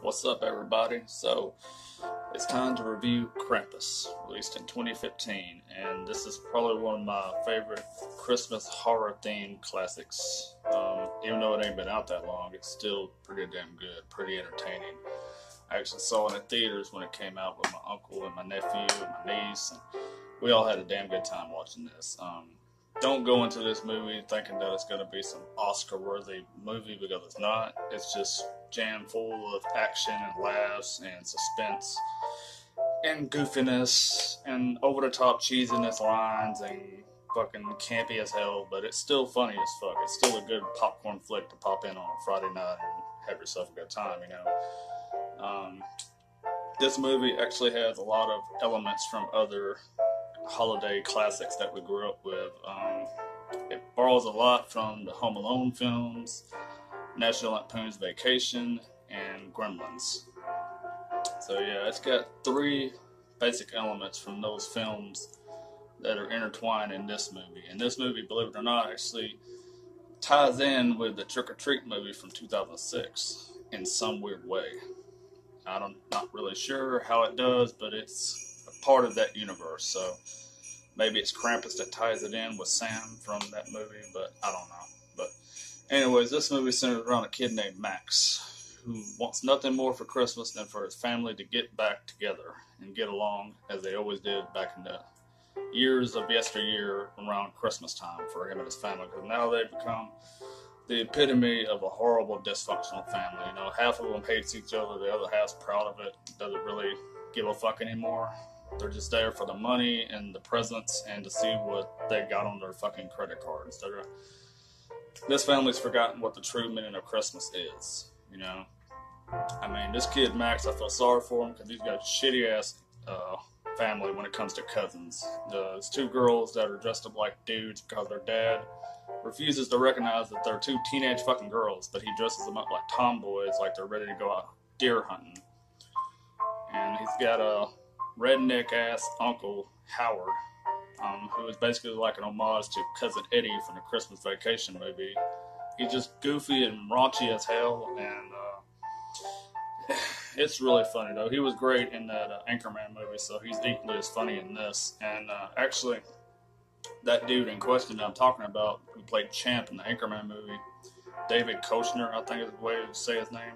What's up, everybody? So, it's time to review Krampus, released in 2015, and this is probably one of my favorite Christmas horror-themed classics. Even though it ain't been out that long, it's still pretty damn good, pretty entertaining. I actually saw it in theaters when it came out with my uncle and my nephew and my niece, and we all had a damn good time watching this. Don't go into this movie thinking that it's going to be some Oscar-worthy movie, because it's not. It's just jam full of action and laughs and suspense and goofiness and over-the-top cheesiness lines and fucking campy as hell, but it's still funny as fuck. It's still a good popcorn flick to pop in on a Friday night and have yourself a good time, you know. This movie actually has a lot of elements from other holiday classics that we grew up with. It borrows a lot from the Home Alone films, National Lampoon's Vacation, and Gremlins. So yeah, it's got three basic elements from those films that are intertwined in this movie. And this movie, believe it or not, actually ties in with the Trick or Treat movie from 2006 in some weird way. I'm not really sure how it does, but it's a part of that universe. So maybe it's Krampus that ties it in with Sam from that movie, but I don't know. But anyways, this movie centers around a kid named Max, who wants nothing more for Christmas than for his family to get back together and get along as they always did back in the years of yesteryear around Christmas time for him and his family. Because now they've become the epitome of a horrible, dysfunctional family. You know, half of them hates each other, the other half's proud of it, doesn't really give a fuck anymore. They're just there for the money and the presents and to see what they got on their fucking credit cards. This family's forgotten what the true meaning of Christmas is, you know? I mean, this kid, Max, I feel sorry for him because he's got a shitty-ass family when it comes to cousins. There's two girls that are dressed up like dudes because their dad refuses to recognize that they're two teenage fucking girls, but he dresses them up like tomboys, like they're ready to go out deer hunting. And he's got a redneck-ass uncle, Howard, who is basically like an homage to Cousin Eddie from the Christmas Vacation movie. He's just goofy and raunchy as hell, and it's really funny, though. He was great in that Anchorman movie, so he's equally as funny in this. And actually, that dude in question that I'm talking about, who played Champ in the Anchorman movie, David Koechner, I think is the way to say his name,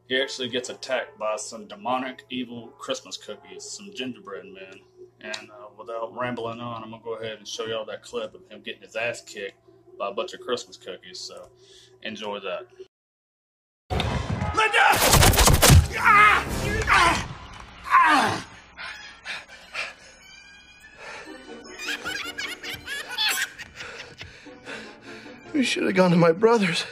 he actually gets attacked by some demonic, evil Christmas cookies, some gingerbread men. And without rambling on, I'm going to go ahead and show y'all that clip of him getting his ass kicked by a bunch of Christmas cookies. So, enjoy that. Linda! We should have gone to my brother's.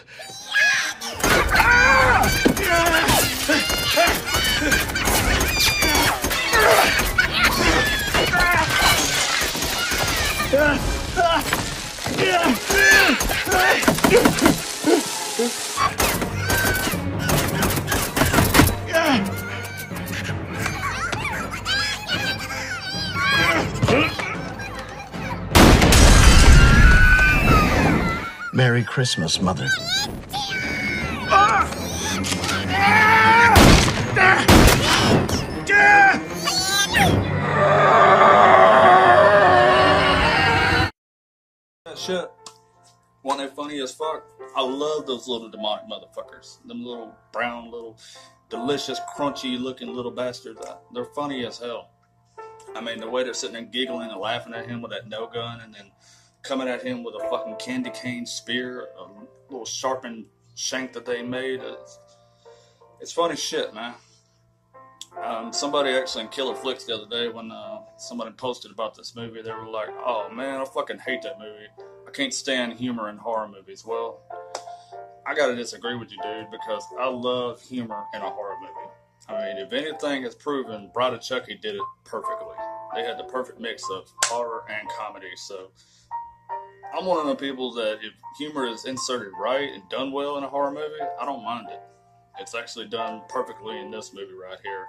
Merry Christmas, Mother. That shit, wasn't it funny as fuck? I love those little demonic motherfuckers. Them little brown, little delicious, crunchy looking little bastards. They're funny as hell. I mean, the way they're sitting there giggling and laughing at him with that no gun, and then coming at him with a fucking candy cane spear, a little sharpened shank that they made. It's funny shit, man. Somebody actually in Killer Flicks the other day, when somebody posted about this movie, they were like, "Oh man, I fucking hate that movie. I can't stand humor in horror movies." Well, I gotta disagree with you, dude, because I love humor in a horror movie. I mean, if anything has proven, Bride of Chucky did it perfectly. They had the perfect mix of horror and comedy. So I'm one of the people that if humor is inserted right and done well in a horror movie, I don't mind it. It's actually done perfectly in this movie right here.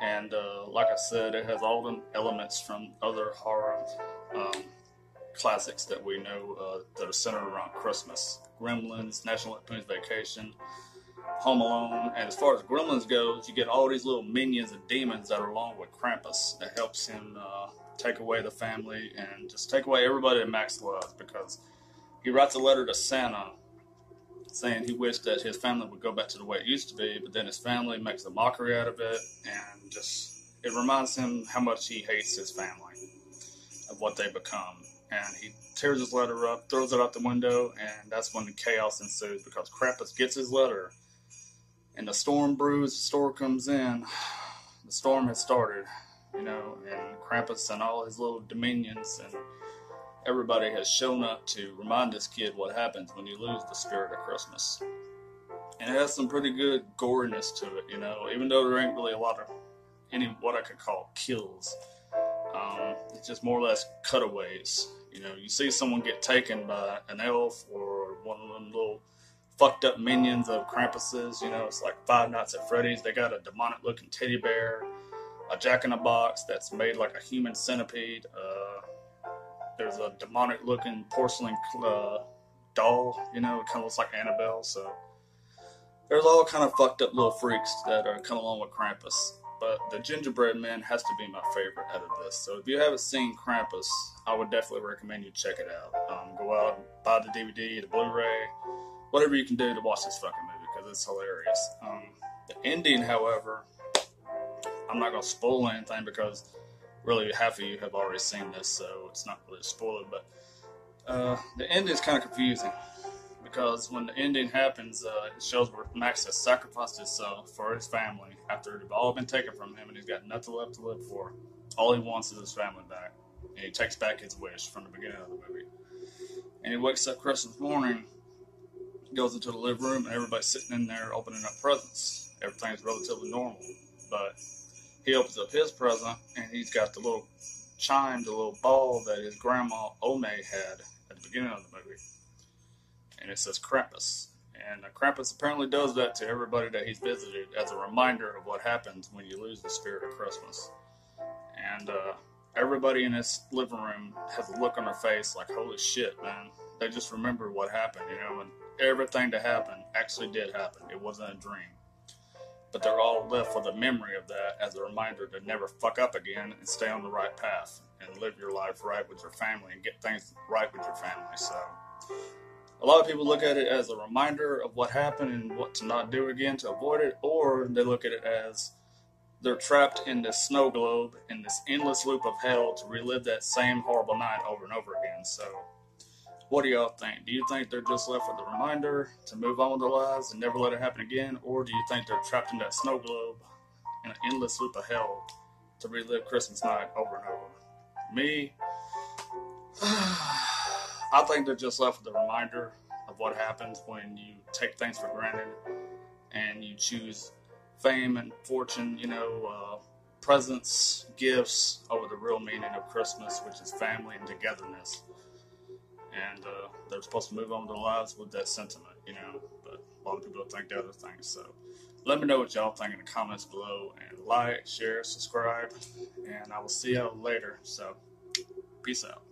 And like I said, it has all the elements from other horror classics that we know that are centered around Christmas. Gremlins, National Lampoon's Vacation, Home Alone. And as far as Gremlins goes, you get all these little minions and demons that are along with Krampus that helps him take away the family and just take away everybody that Max loves, because he writes a letter to Santa saying he wished that his family would go back to the way it used to be, but then his family makes a mockery out of it, and just it reminds him how much he hates his family, of what they become. And he tears his letter up, throws it out the window, and that's when the chaos ensues, because Krampus gets his letter, and the storm brews, the storm comes in, the storm has started, and Krampus and all his little dominions and everybody has shown up to remind this kid what happens when you lose the spirit of Christmas. And it has some pretty good goriness to it, even though there ain't really a lot of any what I could call kills. It's just more or less cutaways. You see someone get taken by an elf or one of them little fucked up minions of Krampus's. It's like Five Nights at Freddy's. They got a demonic looking teddy bear, a jack-in-the-box that's made like a human centipede. There's a demonic looking porcelain doll, it kind of looks like Annabelle. So there's all kind of fucked up little freaks that are come along with Krampus. But the Gingerbread Man has to be my favorite out of this. So if you haven't seen Krampus, I would definitely recommend you check it out. Go out and buy the DVD, the Blu-ray, whatever you can do to watch this fucking movie, because it's hilarious. The ending, however, I'm not going to spoil anything, because really half of you have already seen this, so it's not really a spoiler. But the ending is kind of confusing, because when the ending happens, it shows where Max has sacrificed himself for his family after they've all been taken from him and he's got nothing left to live for. All he wants is his family back, and he takes back his wish from the beginning of the movie. And he wakes up Christmas morning, goes into the living room, and everybody's sitting in there opening up presents. Everything's relatively normal, but he opens up his present, and he's got the little chime, the little ball that his grandma Ome had at the beginning of the movie. And it says Krampus. And Krampus apparently does that to everybody that he's visited as a reminder of what happens when you lose the spirit of Christmas. And everybody in this living room has a look on their face like, holy shit, man. They just remember what happened, and everything that happened actually did happen. It wasn't a dream. But they're all left with a memory of that as a reminder to never fuck up again and stay on the right path and live your life right with your family and get things right with your family. So a lot of people look at it as a reminder of what happened and what to not do again to avoid it, or they look at it as they're trapped in this snow globe in this endless loop of hell to relive that same horrible night over and over again. So what do y'all think? Do you think they're just left with a reminder to move on with their lives and never let it happen again? Or do you think they're trapped in that snow globe in an endless loop of hell to relive Christmas night over and over? Me, I think they're just left with a reminder of what happens when you take things for granted and you choose fame and fortune, presents, gifts over the real meaning of Christmas, which is family and togetherness. And they're supposed to move on with their lives with that sentiment, but a lot of people think the other things. So let me know what y'all think in the comments below, and like, share, subscribe, and I will see y'all later. So peace out.